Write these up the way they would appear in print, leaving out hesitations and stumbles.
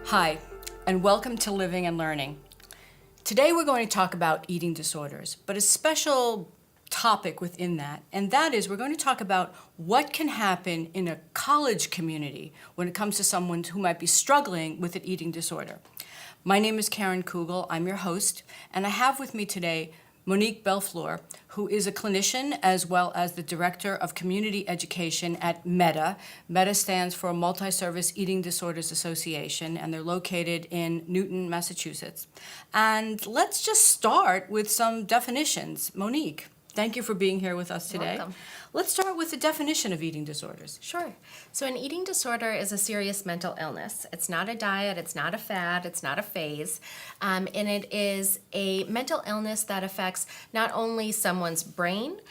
Hi, and welcome to Living and Learning. Today we're going to talk about eating disorders, but a special topic within that, and that is we're going to talk about what can happen in a college community when it comes to someone who might be struggling with an eating disorder. My name is Karen Kugel, I'm your host, and I have with me today Monique Bellefleur, who is a clinician as well as the Director of Community Education at MEDA. MEDA stands for Multi-Service Eating Disorders Association, and they're located in Newton, Massachusetts. And let's just start with some definitions. Monique, thank you for being here with us today. Welcome. Let's start with the definition of eating disorders. Sure. So an eating disorder is a serious mental illness. It's not a diet, it's not a fad, it's not a phase, and it is a mental illness that affects not only someone's brain,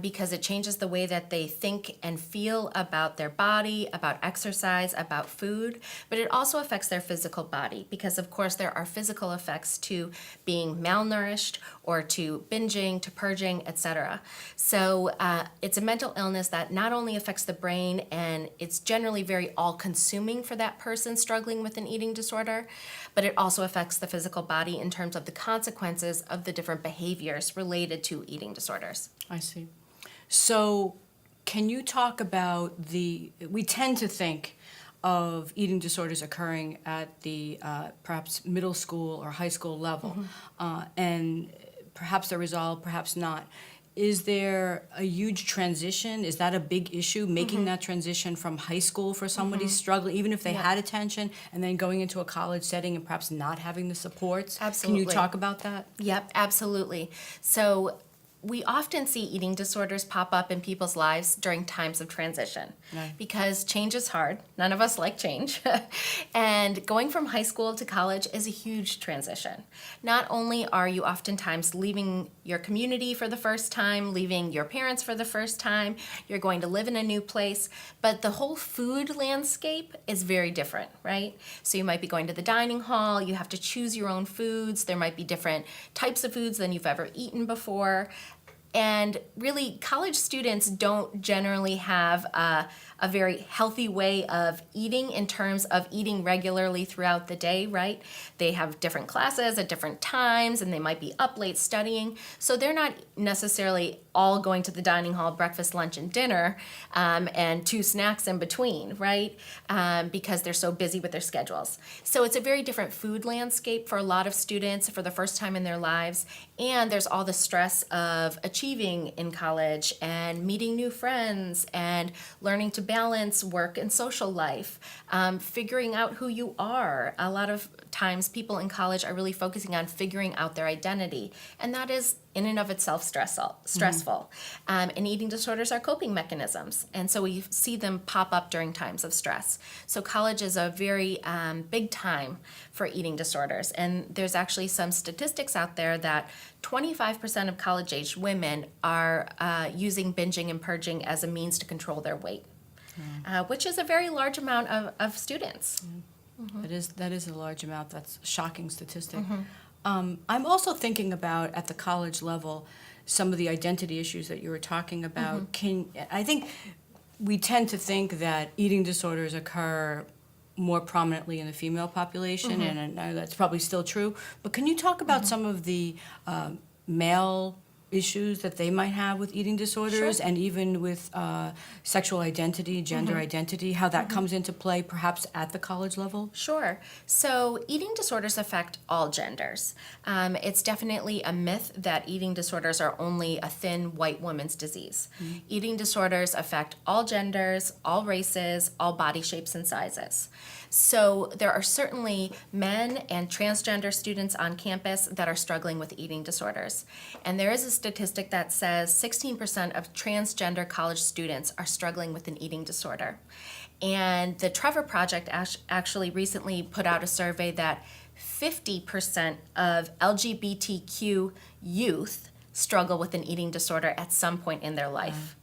because it changes the way that they think and feel about their body, about exercise, about food, but it also affects their physical body because, of course, there are physical effects to being malnourished or to binging, to purging, etc. So it's a mental illness that not only affects the brain, and it's generally very all-consuming for that person struggling with an eating disorder, but it also affects the physical body in terms of the consequences of the different behaviors related to eating disorders. I see. So can you talk about we tend to think of eating disorders occurring at the perhaps middle school or high school level, and perhaps they're resolved, perhaps not. Is there a huge transition? Is that a big issue, making that transition from high school for somebody struggling, even if they had attention, and then going into a college setting and perhaps not having the supports? Absolutely. Can you talk about that? Yep, absolutely. So we often see eating disorders pop up in people's lives during times of transition because change is hard. None of us like change. And going from high school to college is a huge transition. Not only are you oftentimes leaving your community for the first time, leaving your parents for the first time, you're going to live in a new place, but the whole food landscape is very different, right? So you might be going to the dining hall, you have to choose your own foods, there might be different types of foods than you've ever eaten before. And really, college students don't generally have a very healthy way of eating in terms of eating regularly throughout the day, right? They have different classes at different times, and they might be up late studying. So they're not necessarily all going to the dining hall, breakfast, lunch, and dinner, and 2 snacks in between, right? Because they're so busy with their schedules. So it's a very different food landscape for a lot of students for the first time in their lives. And there's all the stress of achieving in college and meeting new friends and learning to balance work and social life, figuring out who you are. A lot of times people in college are really focusing on figuring out their identity, and that is in and of itself stressful. And eating disorders are coping mechanisms, and so we see them pop up during times of stress. So college is a very big time for eating disorders, and there's actually some statistics out there that 25% of college-aged women are using binging and purging as a means to control their weight, which is a very large amount of students. That is a large amount. That's a shocking statistic. I'm also thinking about, at the college level, some of the identity issues that you were talking about. I think we tend to think that eating disorders occur more prominently in the female population, and I know that's probably still true, but can you talk about some of the male issues that they might have with eating disorders, and even with sexual identity, gender identity, how that comes into play perhaps at the college level? Sure. So eating disorders affect all genders. It's definitely a myth that eating disorders are only a thin white woman's disease. Eating disorders affect all genders, all races, all body shapes and sizes. So there are certainly men and transgender students on campus that are struggling with eating disorders. And there is a statistic that says 16% of transgender college students are struggling with an eating disorder. And the Trevor Project actually recently put out a survey that 50% of LGBTQ youth struggle with an eating disorder at some point in their life.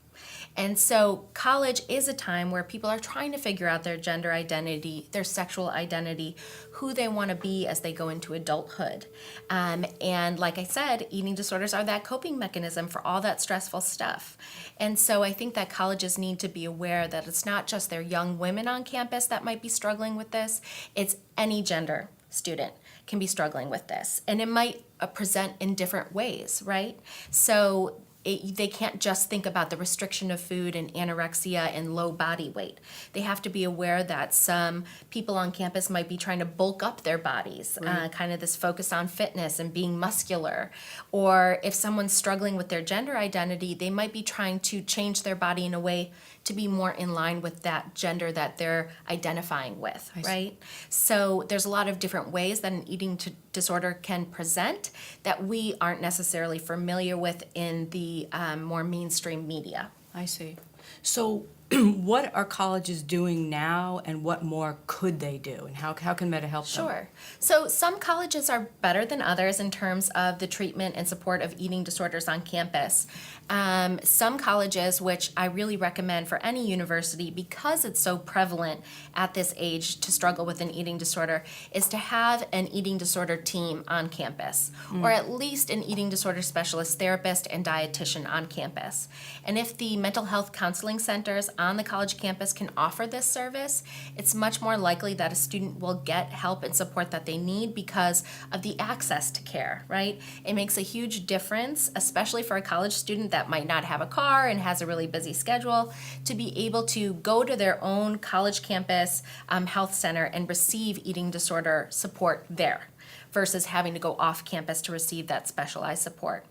And so college is a time where people are trying to figure out their gender identity, their sexual identity, who they want to be as they go into adulthood. And like I said, eating disorders are that coping mechanism for all that stressful stuff. And so I think that colleges need to be aware that it's not just their young women on campus that might be struggling with this, it's any gender student can be struggling with this. And it might present in different ways, right? So they can't just think about the restriction of food and anorexia and low body weight. They have to be aware that some people on campus might be trying to bulk up their bodies, kind of this focus on fitness and being muscular. Or if someone's struggling with their gender identity, they might be trying to change their body in a way to be more in line with that gender that they're identifying with, right? So there's a lot of different ways that an eating disorder can present that we aren't necessarily familiar with in the more mainstream media. I see. So what are colleges doing now, and what more could they do, and how can MEDA help them? Sure. So some colleges are better than others in terms of the treatment and support of eating disorders on campus. Some colleges, which I really recommend for any university because it's so prevalent at this age to struggle with an eating disorder, is to have an eating disorder team on campus, or at least an eating disorder specialist, therapist, and dietitian on campus. And if the mental health counseling centers on the college campus can offer this service, it's much more likely that a student will get help and support that they need because of the access to care, right? It makes a huge difference, especially for a college student that might not have a car and has a really busy schedule, to be able to go to their own college campus health center and receive eating disorder support there versus having to go off campus to receive that specialized support.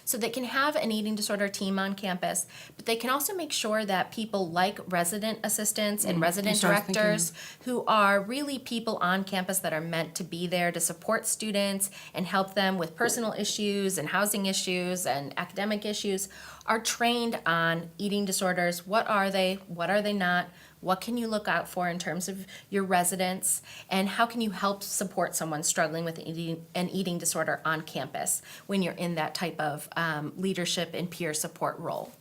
So they can have an eating disorder team on campus, but they can also make sure that people like resident assistants and resident directors, who are really people on campus that are meant to be there to support students and help them with personal issues and housing issues and academic issues, are trained on eating disorders. What are they? What are they not? What can you look out for in terms of your residents? And how can you help support someone struggling with an eating disorder on campus when you're in that type of leadership and peer support role?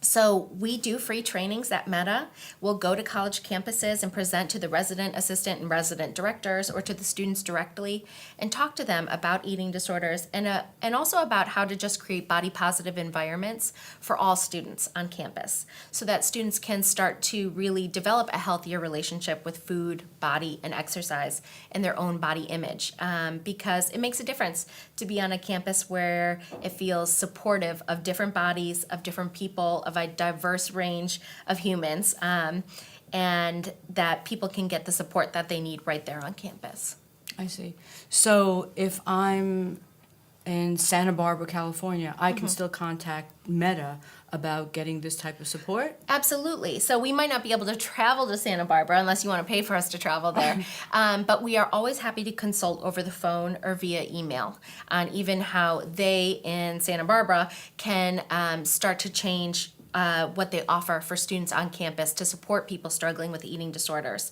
So we do free trainings at MEDA. We'll go to college campuses and present to the resident assistant and resident directors or to the students directly and talk to them about eating disorders and also about how to just create body positive environments for all students on campus so that students can start to really develop a healthier relationship with food, body, and exercise and their own body image, because it makes a difference to be on a campus where it feels supportive of different bodies, of different people, of a diverse range of humans, and that people can get the support that they need right there on campus. I see. So if I'm in Santa Barbara, California, I can still contact MEDA about getting this type of support? Absolutely. So we might not be able to travel to Santa Barbara unless you want to pay for us to travel there. But we are always happy to consult over the phone or via email on even how they in Santa Barbara can start to change what they offer for students on campus to support people struggling with eating disorders,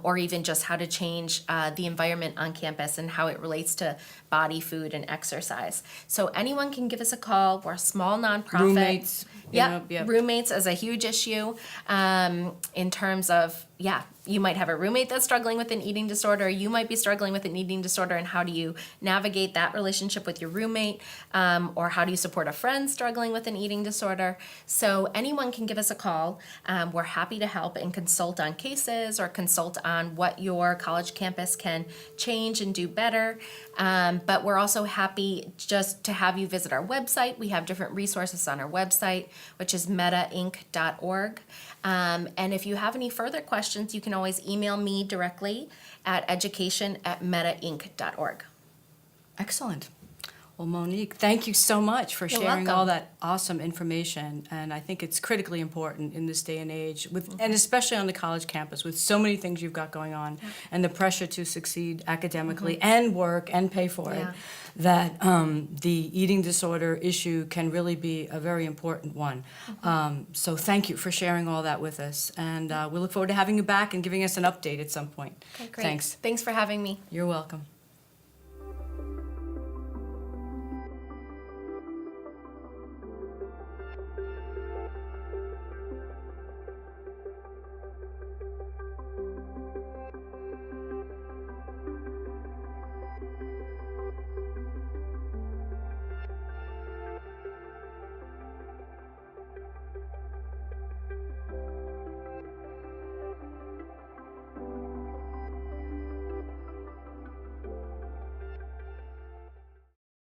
or even just how to change the environment on campus and how it relates to body, food, and exercise. So anyone can give us a call. We're a small nonprofit. Roommates. Yep. Roommates is a huge issue in terms of, you might have a roommate that's struggling with an eating disorder. You might be struggling with an eating disorder, and how do you navigate that relationship with your roommate? Or how do you support a friend struggling with an eating disorder? So anyone can give us a call. We're happy to help and consult on cases or consult on what your college campus can change and do better. But we're also happy just to have you visit our website. We have different resources on our website, which is medainc.org. And if you have any further questions, you can always email me directly at education@medainc.org. Excellent. Well, Monique, thank you so much for You're sharing welcome. all that awesome information. And I think it's critically important in this day and age, and especially on the college campus, with so many things you've got going on, and the pressure to succeed academically and work and pay for it, that the eating disorder issue can really be a very important one. So thank you for sharing all that with us. And we look forward to having you back and giving us an update at some point. Okay, great. Thanks. Thanks for having me. You're welcome.